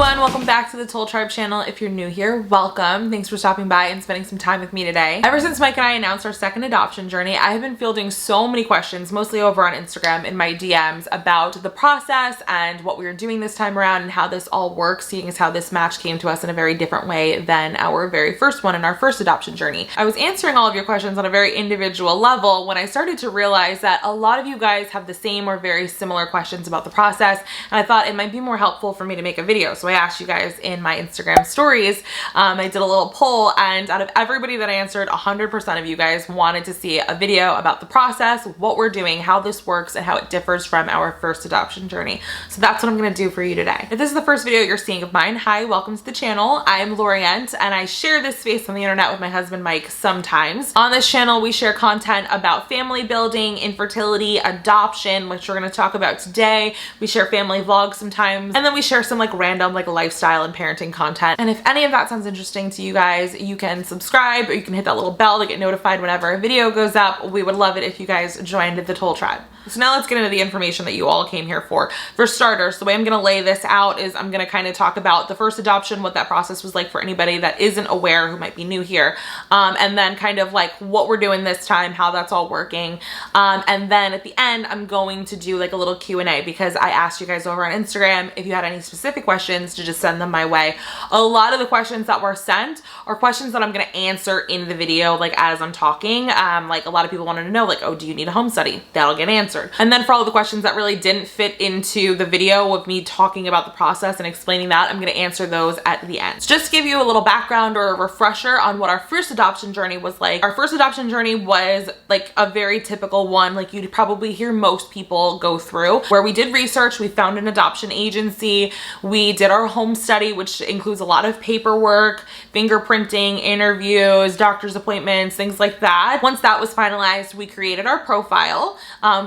everyone, welcome back to the Untitled Tribe channel. If you're new here, welcome. Thanks for stopping by and spending some time with me today. Ever since Mike and I announced our second adoption journey, I have been fielding so many questions, mostly over on Instagram in my DMs, about the process and what we were doing this time around and how this all works, seeing as how this match came to us in a very different way than our very first one in our first adoption journey. I was answering all of your questions on a very individual level when I started to realize that a lot of you guys have the same or very similar questions about the process, and I thought it might be more helpful for me to make a video. So I asked you guys in my Instagram stories, I did a little poll, and out of everybody that I answered, 100% of you guys wanted to see a video about the process, what we're doing, how this works, and how it differs from our first adoption journey. So that's what I'm gonna do for you today. If this is the first video you're seeing of mine, hi, welcome to the channel. I'm Lorient, and I share this space on the internet with my husband Mike sometimes. On this channel, we share content about family building, infertility, adoption, which we're gonna talk about today. We share family vlogs sometimes, and then we share some like random like lifestyle and parenting content. And if any of that sounds interesting to you guys, you can subscribe or you can hit that little bell to get notified whenever a video goes up. We would love it if you guys joined the Untitled Tribe. So now let's get into the information that you all came here for. For starters, the way I'm gonna lay this out is I'm gonna kind of talk about the first adoption, what that process was like for anybody that isn't aware, who might be new here, and then kind of like what we're doing this time, how that's all working. And then at the end, I'm going to do like a little Q&A because I asked you guys over on Instagram if you had any specific questions to just send them my way. A lot of the questions that were sent are questions that I'm gonna answer in the video, like as I'm talking. Like a lot of people wanted to know, like, oh, do you need a home study? That'll get answered. And then for all of the questions that really didn't fit into the video of me talking about the process and explaining that, I'm gonna answer those at the end. So just to give you a little background or a refresher on what our first adoption journey was like. Our first adoption journey was like a very typical one, like you'd probably hear most people go through, where we did research, we found an adoption agency, we did our home study, which includes a lot of paperwork, fingerprinting, interviews, doctor's appointments, things like that. Once that was finalized, we created our profile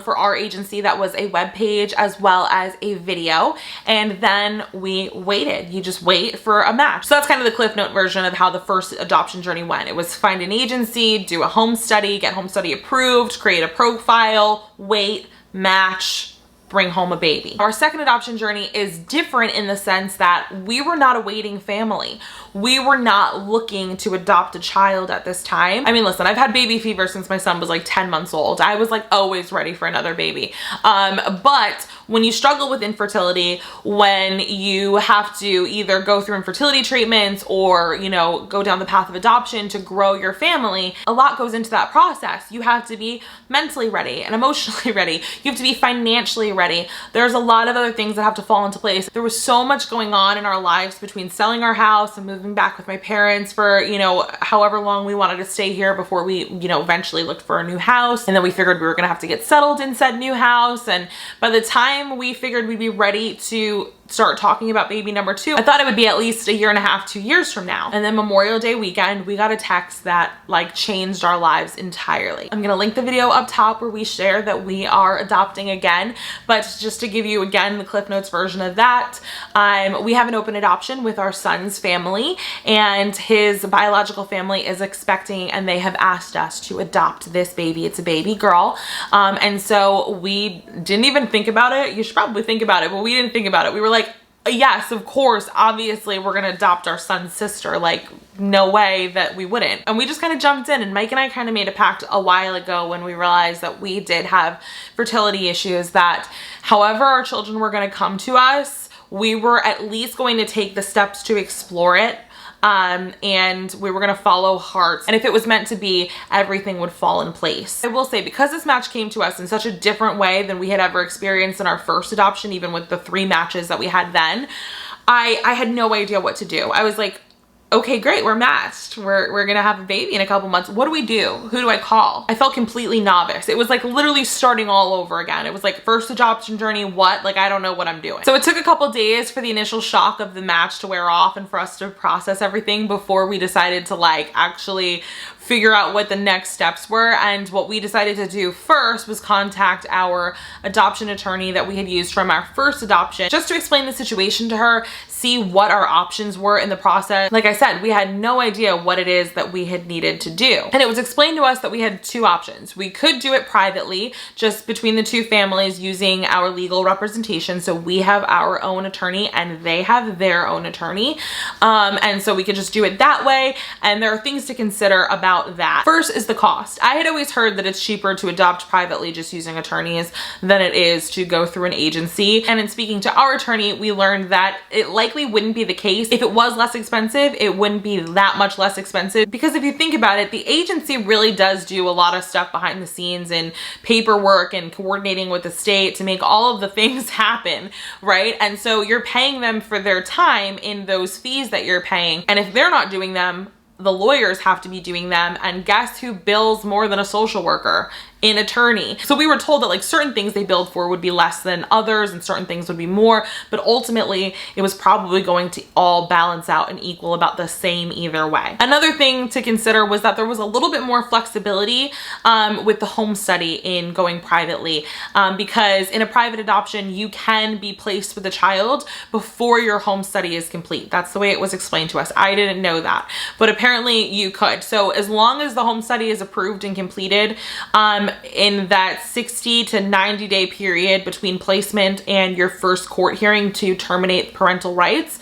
for our agency. That was a web page as well as a video, and then we waited. You just wait for a match. So that's kind of the Cliff Note version of how the first adoption journey went. It was find an agency, do a home study, get home study approved, create a profile, wait, match, bring home a baby. Our second adoption journey is different in the sense that we were not a waiting family. We were not looking to adopt a child at this time. I mean, listen, I've had baby fever since my son was like 10 months old. I was like always ready for another baby. But when you struggle with infertility, when you have to either go through infertility treatments or, you know, go down the path of adoption to grow your family, a lot goes into that process. You have to be mentally ready and emotionally ready. You have to be financially ready. There's a lot of other things that have to fall into place. There was so much going on in our lives between selling our house and moving back with my parents for, you know, however long we wanted to stay here before we, you know, eventually looked for a new house. And then we figured we were gonna have to get settled in said new house. And by the time we figured we'd be ready to start talking about baby number 2, I thought it would be at least a year and a half, 2 years from now. And then Memorial Day weekend, we got a text that like changed our lives entirely. I'm gonna link the video up top where we share that we are adopting again, but just to give you again the Cliff Notes version of that, we have an open adoption with our son's family, and his biological family is expecting, and they have asked us to adopt this baby. It's a baby girl. And so we didn't even think about it. You should probably think about it, but we didn't think about it. We were like, yes, of course, obviously we're gonna adopt our son's sister. Like, no way that we wouldn't. And we just kind of jumped in, and Mike and I kind of made a pact a while ago when we realized that we did have fertility issues, that however our children were gonna come to us, we were at least going to take the steps to explore it. And we were gonna follow hearts, and if it was meant to be, everything would fall in place. I will say, because this match came to us in such a different way than we had ever experienced in our first adoption, even with the 3 matches that we had then, I had no idea what to do. I was like, okay, great, we're matched. We're gonna have a baby in a couple months. What do we do? Who do I call? I felt completely novice. It was like literally starting all over again. It was like first adoption journey, what? Like, I don't know what I'm doing. So it took a couple days for the initial shock of the match to wear off and for us to process everything before we decided to like actually figure out what the next steps were. And what we decided to do first was contact our adoption attorney that we had used from our first adoption, just to explain the situation to her, see what our options were in the process. Like I said, we had no idea what it is that we had needed to do. And it was explained to us that we had two options. We could do it privately, just between the two families using our legal representation. So we have our own attorney and they have their own attorney. And so we could just do it that way. And there are things to consider about that. First is the cost. I had always heard that it's cheaper to adopt privately just using attorneys than it is to go through an agency. And in speaking to our attorney, we learned that it likely wouldn't be the case. If it was less expensive, it wouldn't be that much less expensive, because if you think about it, the agency really does do a lot of stuff behind the scenes and paperwork and coordinating with the state to make all of the things happen, right? And so you're paying them for their time in those fees that you're paying. And if they're not doing them, the lawyers have to be doing them. And guess who bills more than a social worker? An attorney. So we were told that like certain things they billed for would be less than others and certain things would be more, but ultimately it was probably going to all balance out and equal about the same either way. Another thing to consider was that there was a little bit more flexibility with the home study in going privately, because in a private adoption, you can be placed with a child before your home study is complete. That's the way it was explained to us. I didn't know that, but apparently you could. So as long as the home study is approved and completed, in that 60 to 90 day period between placement and your first court hearing to terminate parental rights,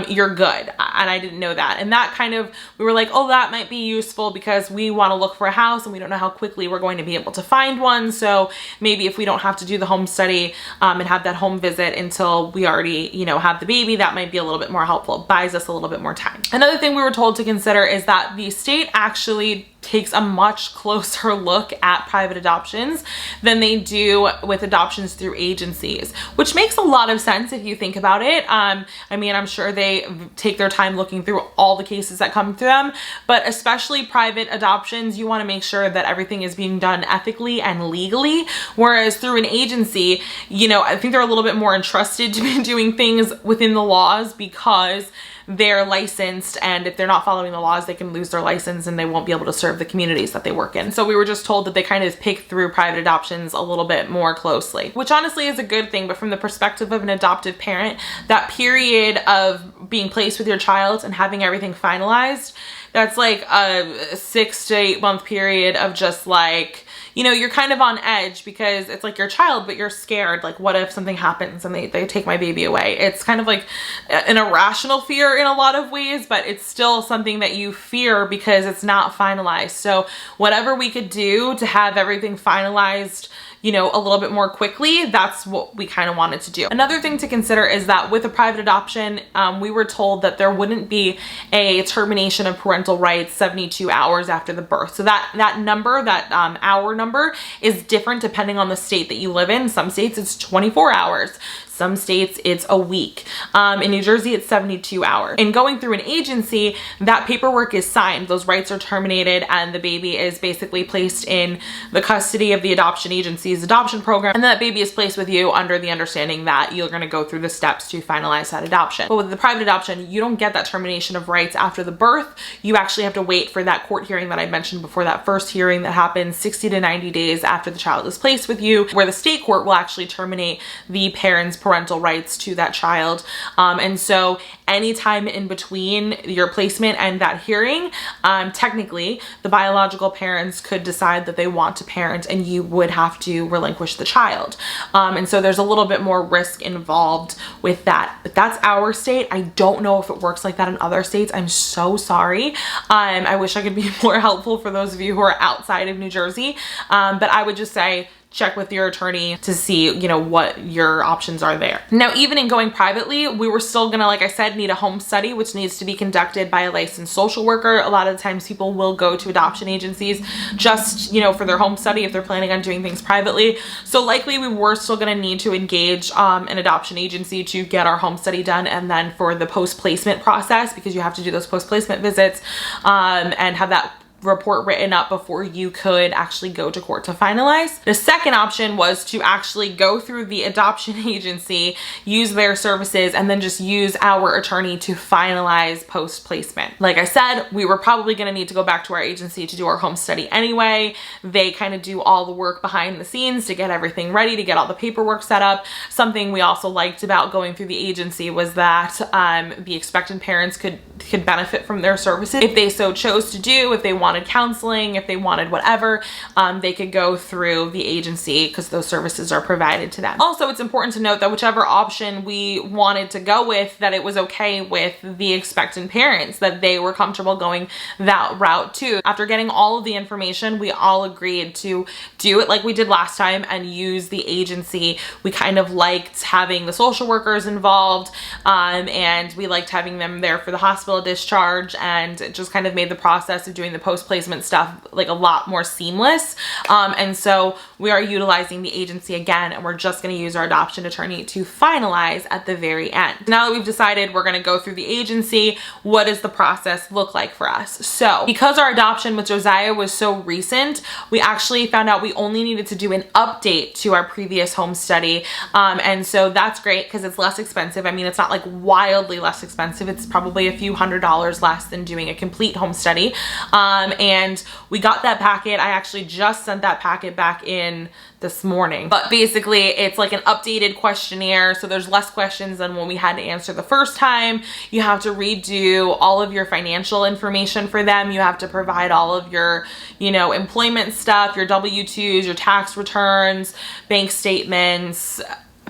you're good. And I didn't know that. And that kind of, we were like, oh, that might be useful because we want to look for a house and we don't know how quickly we're going to be able to find one. So maybe if we don't have to do the home study and have that home visit until we already, you know, have the baby, that might be a little bit more helpful. It buys us a little bit more time. Another thing we were told to consider is that the state actually takes a much closer look at private adoptions than they do with adoptions through agencies, which makes a lot of sense if you think about it. I mean, I'm sure they take their time looking through all the cases that come to them, but especially private adoptions, you want to make sure that everything is being done ethically and legally, whereas through an agency, you know, I think they're a little bit more entrusted to be doing things within the laws because they're licensed, and if they're not following the laws, they can lose their license and they won't be able to serve the communities that they work in. So we were just told that they kind of pick through private adoptions a little bit more closely, which honestly is a good thing. But from the perspective of an adoptive parent, that period of being placed with your child and having everything finalized, that's like a 6 to 8 month period of just like, you know, you're kind of on edge because it's like your child, but you're scared. Like, what if something happens and they take my baby away? It's kind of like an irrational fear in a lot of ways, but it's still something that you fear because it's not finalized. So whatever we could do to have everything finalized, you know, a little bit more quickly, that's what we kind of wanted to do. Another thing to consider is that with a private adoption, we were told that there wouldn't be a termination of parental rights 72 hours after the birth. So that number, that hour number, is different depending on the state that you live in. Some states it's 24 hours. Some states it's a week. In New Jersey, it's 72 hours. And going through an agency, that paperwork is signed, those rights are terminated, and the baby is basically placed in the custody of the adoption agency's adoption program. And that baby is placed with you under the understanding that you're gonna go through the steps to finalize that adoption. But with the private adoption, you don't get that termination of rights after the birth. You actually have to wait for that court hearing that I mentioned before, that first hearing that happens 60 to 90 days after the child is placed with you, where the state court will actually terminate the parent's parental rights to that child. And so anytime in between your placement and that hearing, technically the biological parents could decide that they want to parent and you would have to relinquish the child. And so there's a little bit more risk involved with that. But that's our state. I don't know if it works like that in other states. I'm so sorry. I wish I could be more helpful for those of you who are outside of New Jersey. But I would just say, check with your attorney to see, you know, what your options are there. Now, even in going privately, we were still gonna, like I said, need a home study, which needs to be conducted by a licensed social worker. A lot of the times people will go to adoption agencies just, you know, for their home study if they're planning on doing things privately. So likely we were still gonna need to engage an adoption agency to get our home study done. And then for the post-placement process, because you have to do those post-placement visits and have that report written up before you could actually go to court to finalize. The second option was to actually go through the adoption agency, use their services, and then just use our attorney to finalize post-placement. Like I said, we were probably going to need to go back to our agency to do our home study anyway. They kind of do all the work behind the scenes to get everything ready, to get all the paperwork set up. Something we also liked about going through the agency was that the expectant parents could benefit from their services if they so chose to do. If they wanted counseling, if they wanted whatever, they could go through the agency because those services are provided to them. Also, it's important to note that whichever option we wanted to go with, that it was okay with the expectant parents, that they were comfortable going that route too. After getting all of the information, we all agreed to do it like we did last time and use the agency. We kind of liked having the social workers involved, and we liked having them there for the hospital discharge, and it just kind of made the process of doing the post-placement stuff like a lot more seamless. And so we are utilizing the agency again, and we're just going to use our adoption attorney to finalize at the very end. Now that we've decided we're going to go through the agency, what does the process look like for us? So because our adoption with Josiah was so recent, we actually found out we only needed to do an update to our previous home study. And so that's great because it's less expensive. I mean, it's not like wildly less expensive. It's probably a few $100s less than doing a complete home study. And we got that packet. I actually just sent that packet back in this morning. But basically it's like an updated questionnaire. So there's less questions than when we had to answer the first time. You have to redo all of your financial information for them. You have to provide all of your, employment stuff, your W-2s, your tax returns, bank statements,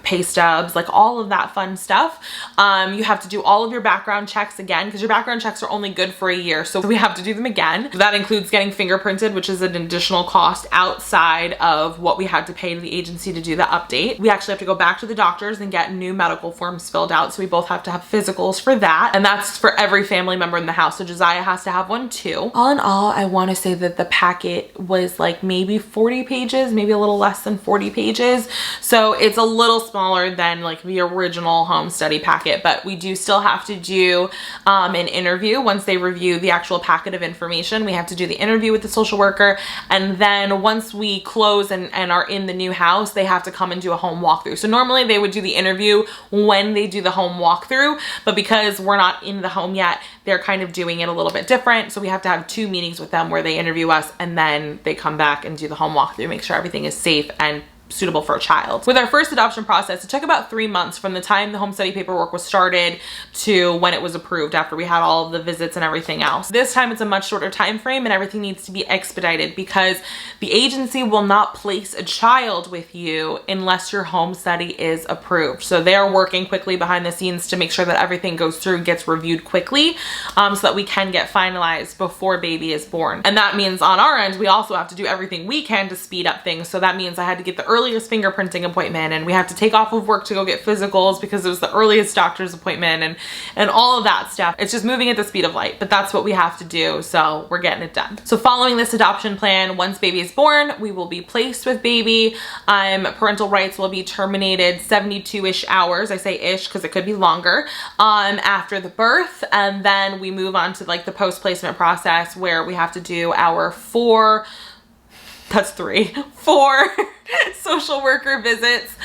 pay stubs, like all of that fun stuff. You have to do all of your background checks again because your background checks are only good for a year. So we have to do them again. That includes getting fingerprinted, which is an additional cost outside of what we had to pay to the agency to do the update. We actually have to go back to the doctors and get new medical forms filled out. So we both have to have physicals for that. And that's for every family member in the house. So Josiah has to have one too. All in all, I want to say that the packet was like maybe 40 pages, maybe a little less than 40 pages. So it's a little smaller than like the original home study packet, but we do still have to do an interview. Once they review the actual packet of information, we have to do the interview with the social worker, and then once we close and are in the new house, they have to come and do a home walkthrough. So normally they would do the interview when they do the home walkthrough, but because we're not in the home yet, they're kind of doing it a little bit different. So we have to have 2 meetings with them where they interview us and then they come back and do the home walkthrough, make sure everything is safe and suitable for a child. With our first adoption process, it took about 3 months from the time the home study paperwork was started to when it was approved after we had all of the visits and everything else. This time it's a much shorter time frame and everything needs to be expedited because the agency will not place a child with you unless your home study is approved. So they're working quickly behind the scenes to make sure that everything goes through, gets reviewed quickly, so that we can get finalized before baby is born. And that means on our end, we also have to do everything we can to speed up things. So that means I had to get the earliest fingerprinting appointment, and we have to take off of work to go get physicals because it was the earliest doctor's appointment, and all of that stuff. It's just moving at the speed of light, but that's what we have to do. So we're getting it done. So following this adoption plan, once baby is born, we will be placed with baby. Parental rights will be terminated 72-ish hours. I say ish because it could be longer, after the birth. And then we move on to like the post-placement process where we have to do our 4 social worker visits,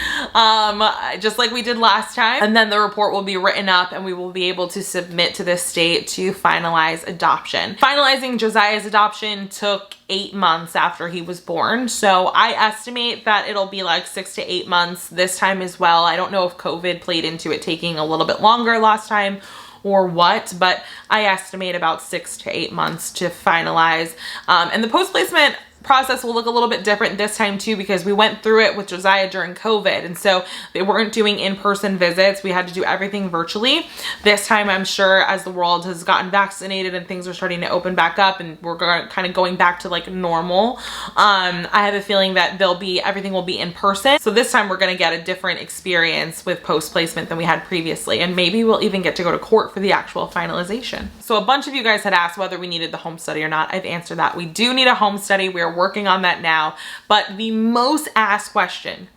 just like we did last time. And then the report will be written up and we will be able to submit to the state to finalize adoption. Finalizing Josiah's adoption took 8 months after he was born. So I estimate that it'll be like 6 to 8 months this time as well. I don't know if COVID played into it taking a little bit longer last time or what, but I estimate about 6 to 8 months to finalize. And the post-placement process will look a little bit different this time too, because we went through it with Josiah during COVID, and so they weren't doing in-person visits. We had to do everything virtually. This time, I'm sure as the world has gotten vaccinated and things are starting to open back up and we're kind of going back to like normal, I have a feeling that everything will be in person. So this time we're going to get a different experience with post-placement than we had previously, and maybe we'll even get to go to court for the actual finalization. So a bunch of you guys had asked whether we needed the home study or not. I've answered that. We do need a home study. We are working on that now, but the most asked question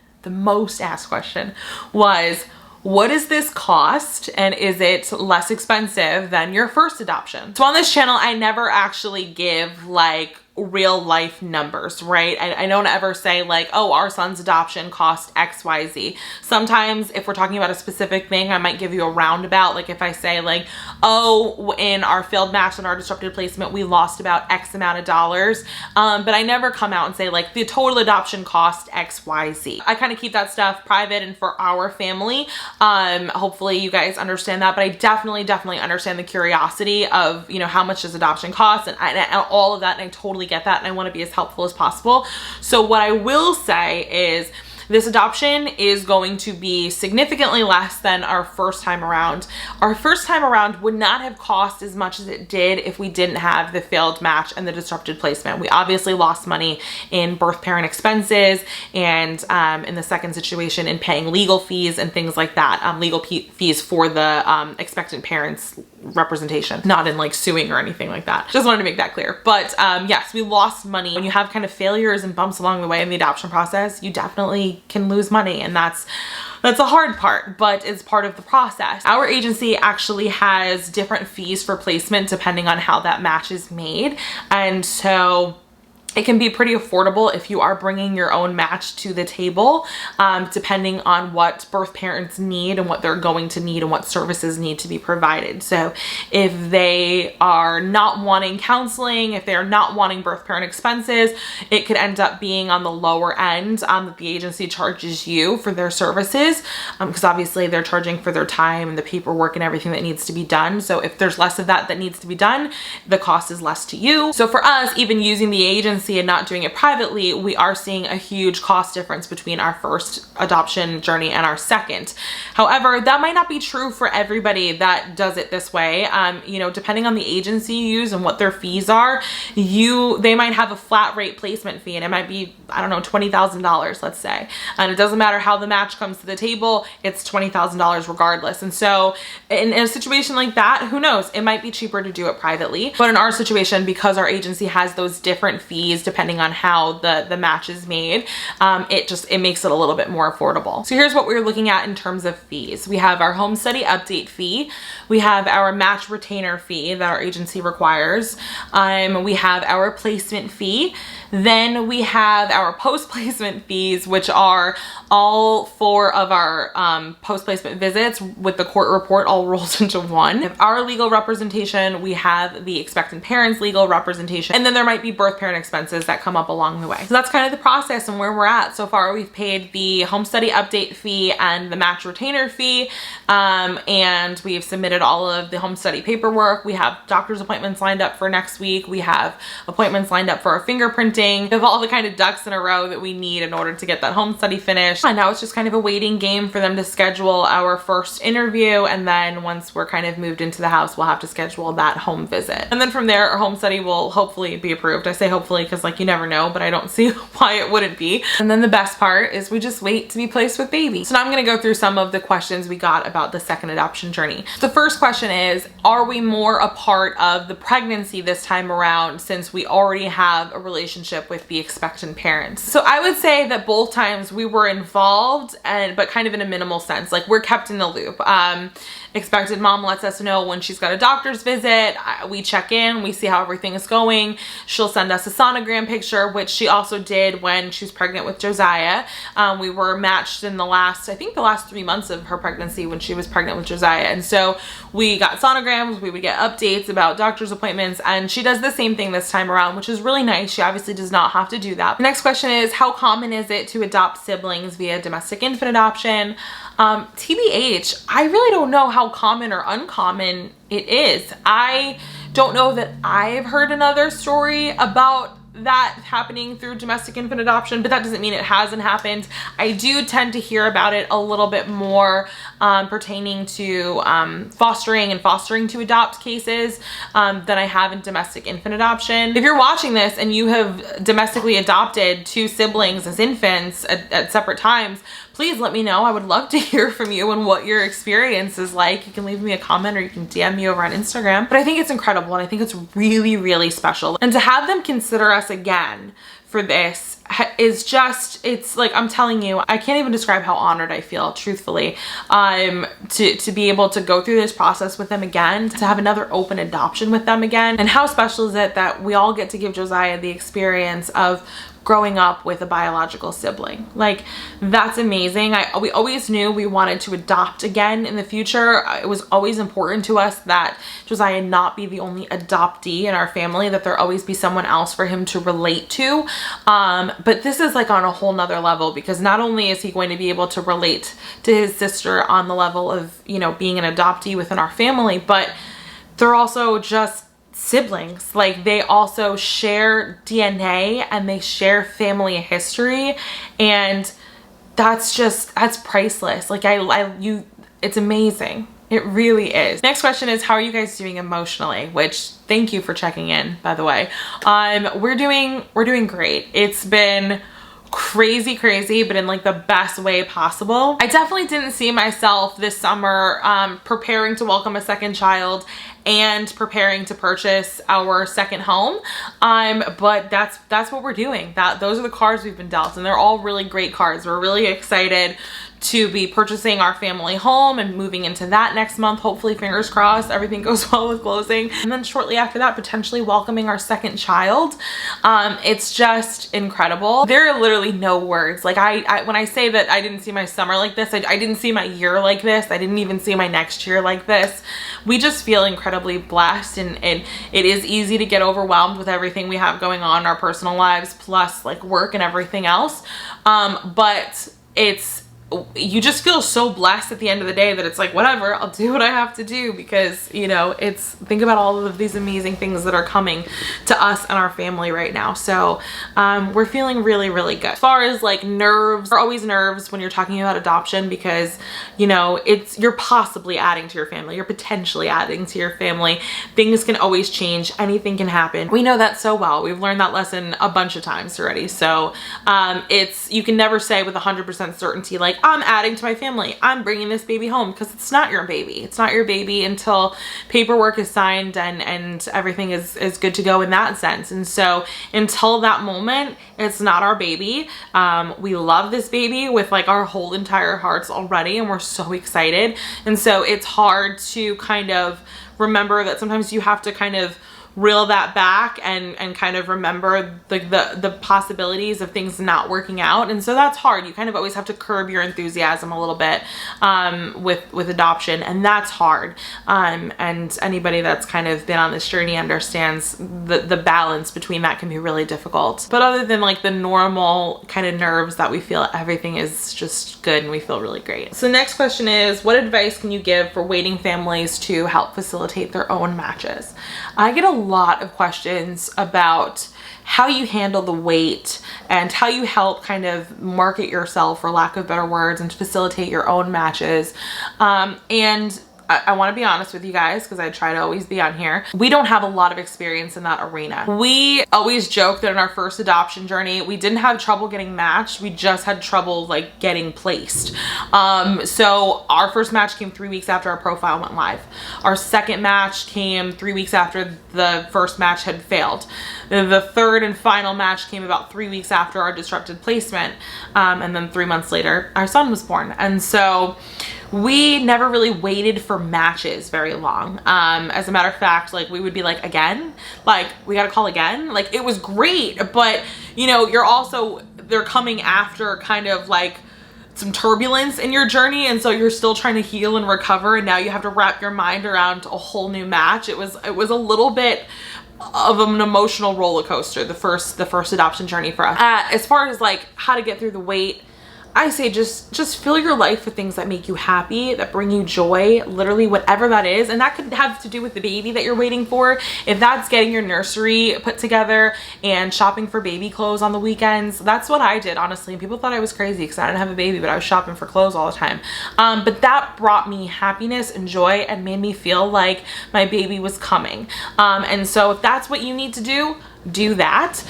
was, what does this cost, and is it less expensive than your first adoption? So on this channel, I never actually give like real life numbers, right? I don't ever say like, oh, our son's adoption cost XYZ. Sometimes if we're talking about a specific thing, I might give you a roundabout. Like if I say like, oh, in our failed match and our disrupted placement, we lost about X amount of dollars. But I never come out and say like the total adoption cost XYZ. I kind of keep that stuff private and for our family. Hopefully you guys understand that, but I definitely understand the curiosity of, you know, how much does adoption cost and all of that. And I totally get that, and I want to be as helpful as possible. So what I will say is this adoption is going to be significantly less than our first time around. Our first time around would not have cost as much as it did if we didn't have the failed match and the disrupted placement. We obviously lost money in birth parent expenses and in the second situation in paying legal fees and things like that. Legal fees for the expectant parents representation, not in like suing or anything like that. Just wanted to make that clear. But yes, we lost money. When you have kind of failures and bumps along the way in the adoption process, you definitely can lose money, and that's a hard part, but it's part of the process. Our agency actually has different fees for placement depending on how that match is made, and so it can be pretty affordable if you are bringing your own match to the table, depending on what birth parents need and what they're going to need and what services need to be provided. So if they are not wanting counseling, if they're not wanting birth parent expenses, it could end up being on the lower end that the agency charges you for their services, because obviously they're charging for their time and the paperwork and everything that needs to be done. So if there's less of that needs to be done, the cost is less to you. So for us, even using the agency and not doing it privately, we are seeing a huge cost difference between our first adoption journey and our second. However, that might not be true for everybody that does it this way. You know, depending on the agency you use and what their fees are, they might have a flat rate placement fee, and it might be, I don't know, $20,000, let's say. And it doesn't matter how the match comes to the table, it's $20,000 regardless. And so in a situation like that, who knows? It might be cheaper to do it privately. But in our situation, because our agency has those different fees depending on how the match is made, it makes it a little bit more affordable. So here's what we're looking at in terms of fees. We have our home study update fee. We have our match retainer fee that our agency requires. We have our placement fee. Then we have our post-placement fees, which are all 4 of our post-placement visits with the court report all rolled into one. We have our legal representation, we have the expectant parents legal representation, and then there might be birth parent expenses that come up along the way. So that's kind of the process and where we're at. So far, we've paid the home study update fee and the match retainer fee, and we've submitted all of the home study paperwork. We have doctor's appointments lined up for next week. We have appointments lined up for our fingerprinting. We have all the kind of ducks in a row that we need in order to get that home study finished. And now it's just kind of a waiting game for them to schedule our first interview, and then once we're kind of moved into the house, we'll have to schedule that home visit. And then from there, our home study will hopefully be approved. I say hopefully because like you never know, but I don't see why it wouldn't be. And then the best part is we just wait to be placed with baby. So now I'm gonna go through some of the questions we got about the second adoption journey. The first question is, are we more a part of the pregnancy this time around since we already have a relationship with the expectant parents? So I would say that both times we were involved, but kind of in a minimal sense. Like we're kept in the loop. Expected mom lets us know when she's got a doctor's visit. We check in, we see how everything is going. She'll send us a sonogram picture, which she also did when she was pregnant with Josiah. We were matched in I think the last 3 months of her pregnancy when she was pregnant with Josiah. And so we got sonograms, we would get updates about doctor's appointments, and she does the same thing this time around, which is really nice. She obviously does not have to do that. The next question is, how common is it to adopt siblings via domestic infant adoption? TBH, I really don't know how common or uncommon it is. I don't know that I've heard another story about that happening through domestic infant adoption, but that doesn't mean it hasn't happened. I do tend to hear about it a little bit more pertaining to fostering to adopt cases than I have in domestic infant adoption. If you're watching this and you have domestically adopted 2 siblings as infants at separate times, please let me know. I would love to hear from you and what your experience is like. You can leave me a comment or you can DM me over on Instagram. But I think it's incredible and I think it's really, really special. And to have them consider us again for this is just, it's like, I'm telling you, I can't even describe how honored I feel, truthfully, to be able to go through this process with them again, to have another open adoption with them again. And how special is it that we all get to give Josiah the experience of growing up with a biological sibling? Like, that's amazing. We always knew we wanted to adopt again in the future. It was always important to us that Josiah not be the only adoptee in our family, that there always be someone else for him to relate to. But this is like on a whole nother level, because not only is he going to be able to relate to his sister on the level of, you know, being an adoptee within our family, but they're also just siblings. Like, they also share DNA and they share family history, and that's priceless. Like, it's amazing. It really is. Next question is, how are you guys doing emotionally? Which, thank you for checking in, by the way. We're doing great. It's been crazy, but in like the best way possible. I definitely didn't see myself this summer preparing to welcome a second child and preparing to purchase our second home. But that's what we're doing. Those are the cards we've been dealt, and they're all really great cards. We're really excited to be purchasing our family home and moving into that next month. Hopefully, fingers crossed, everything goes well with closing. And then shortly after that, potentially welcoming our second child. It's just incredible. There are literally no words. Like, when I say that I didn't see my summer like this, I didn't see my year like this. I didn't even see my next year like this. We just feel incredibly blessed, and it is easy to get overwhelmed with everything we have going on in our personal lives, plus like work and everything else. But you just feel so blessed at the end of the day that it's like, whatever, I'll do what I have to do, because, you know, think about all of these amazing things that are coming to us and our family right now. So we're feeling really, really good. As far as like nerves, there are always nerves when you're talking about adoption, because, you know, you're possibly adding to your family, you're potentially adding to your family. Things can always change, anything can happen. We know that so well. We've learned that lesson a bunch of times already. So you can never say with 100% certainty, like, I'm adding to my family, I'm bringing this baby home, because it's not your baby. It's not your baby until paperwork is signed and everything is good to go in that sense. And so until that moment, it's not our baby. We love this baby with like our whole entire hearts already, and we're so excited. And so it's hard to kind of remember that sometimes you have to kind of reel that back and kind of remember the possibilities of things not working out. And so that's hard. You kind of always have to curb your enthusiasm a little bit with adoption, and that's hard. And anybody that's kind of been on this journey understands the balance between that can be really difficult. But other than like the normal kind of nerves that we feel, everything is just good and we feel really great. So next question is, what advice can you give for waiting families to help facilitate their own matches? I get a lot of questions about how you handle the wait and how you help kind of market yourself, for lack of better words, and facilitate your own matches. And I want to be honest with you guys, because I try to always be on here. We don't have a lot of experience in that arena. We always joke that in our first adoption journey, we didn't have trouble getting matched. We just had trouble like getting placed. So our first match came 3 weeks after our profile went live. Our second match came 3 weeks after the first match had failed. The third and final match came about 3 weeks after our disrupted placement. And then 3 months later, our son was born. And so we never really waited for matches very long. As a matter of fact, like, we would be like, again? Like, we gotta call again? Like, it was great, but, you know, they're coming after kind of like some turbulence in your journey, and so you're still trying to heal and recover, and now you have to wrap your mind around a whole new match. It was a little bit of an emotional roller coaster, the first adoption journey for us. As far as like how to get through the wait, I say just fill your life with things that make you happy, that bring you joy, literally whatever that is. And that could have to do with the baby that you're waiting for. If that's getting your nursery put together and shopping for baby clothes on the weekends, that's what I did, honestly. And people thought I was crazy because I didn't have a baby, but I was shopping for clothes all the time. But that brought me happiness and joy and made me feel like my baby was coming. And so if that's what you need to do that.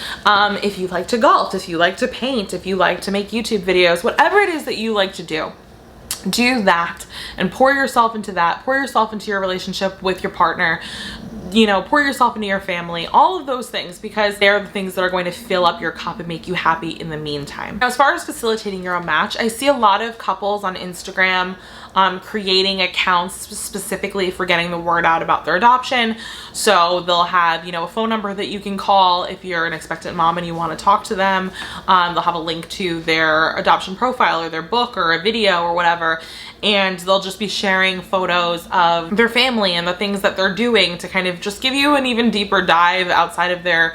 If you like to golf, if you like to paint, if you like to make YouTube videos, whatever it is that you like to do that and pour yourself into that. Pour yourself into your relationship with your partner. you know, pour yourself into your family, all of those things, because they're the things that are going to fill up your cup and make you happy in the meantime. Now, as far as facilitating your own match, I see a lot of couples on Instagram creating accounts specifically for getting the word out about their adoption. So they'll have, you know, a phone number that you can call if you're an expectant mom and you want to talk to them. They'll have a link to their adoption profile or their book or a video or whatever, and they'll just be sharing photos of their family and the things that they're doing to kind of just give you an even deeper dive outside of their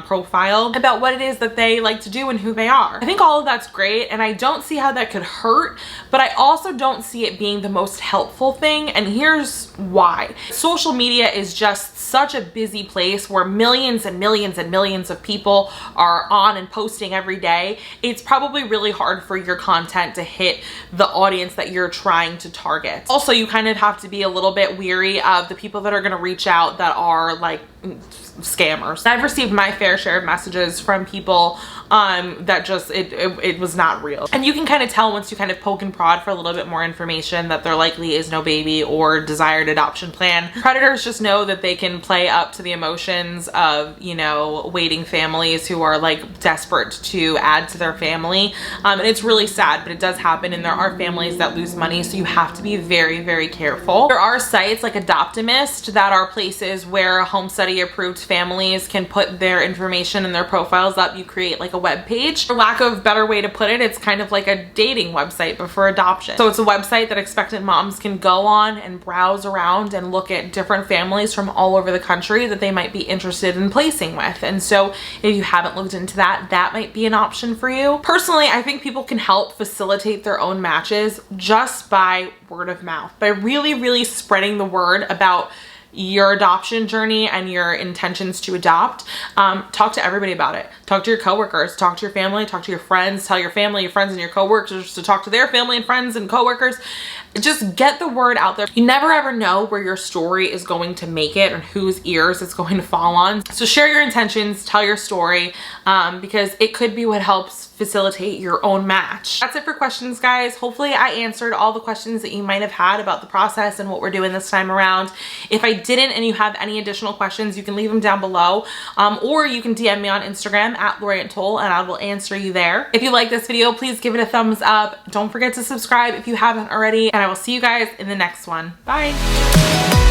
profile about what it is that they like to do and who they are. I think all of that's great, and I don't see how that could hurt, but I also don't see it being the most helpful thing, and here's why. Social media is just such a busy place where millions and millions and millions of people are on and posting every day. It's probably really hard for your content to hit the audience that you're trying to target. Also, you kind of have to be a little bit weary of the people that are going to reach out that are like scammers. I've received my fair share of messages from people that just it was not real, and you can kind of tell once you kind of poke and prod for a little bit more information that there likely is no baby or desired adoption plan. Predators just know that they can play up to the emotions of, you know, waiting families who are like desperate to add to their family, and it's really sad, but it does happen, and there are families that lose money, so you have to be very, very careful. There are sites like Adoptimist that are places where home study approved families can put their information and their profiles up. You create like a web page. For lack of better way to put it, it's kind of like a dating website but for adoption. So it's a website that expectant moms can go on and browse around and look at different families from all over the country that they might be interested in placing with. And so if you haven't looked into that, that might be an option for you. Personally, I think people can help facilitate their own matches just by word of mouth, by really, really spreading the word about your adoption journey and your intentions to adopt. Talk to everybody about it. Talk to your coworkers, talk to your family, talk to your friends, tell your family, your friends, and your coworkers to talk to their family and friends and coworkers. Just get the word out there. You never ever know where your story is going to make it and whose ears it's going to fall on. So share your intentions, tell your story, because it could be what helps facilitate your own match. That's it for questions, guys. Hopefully I answered all the questions that you might have had about the process and what we're doing this time around. If I didn't and you have any additional questions, you can leave them down below, or you can DM me on Instagram @LorientToll and I will answer you there. If you like this video, please give it a thumbs up. Don't forget to subscribe if you haven't already, and I will see you guys in the next one. Bye.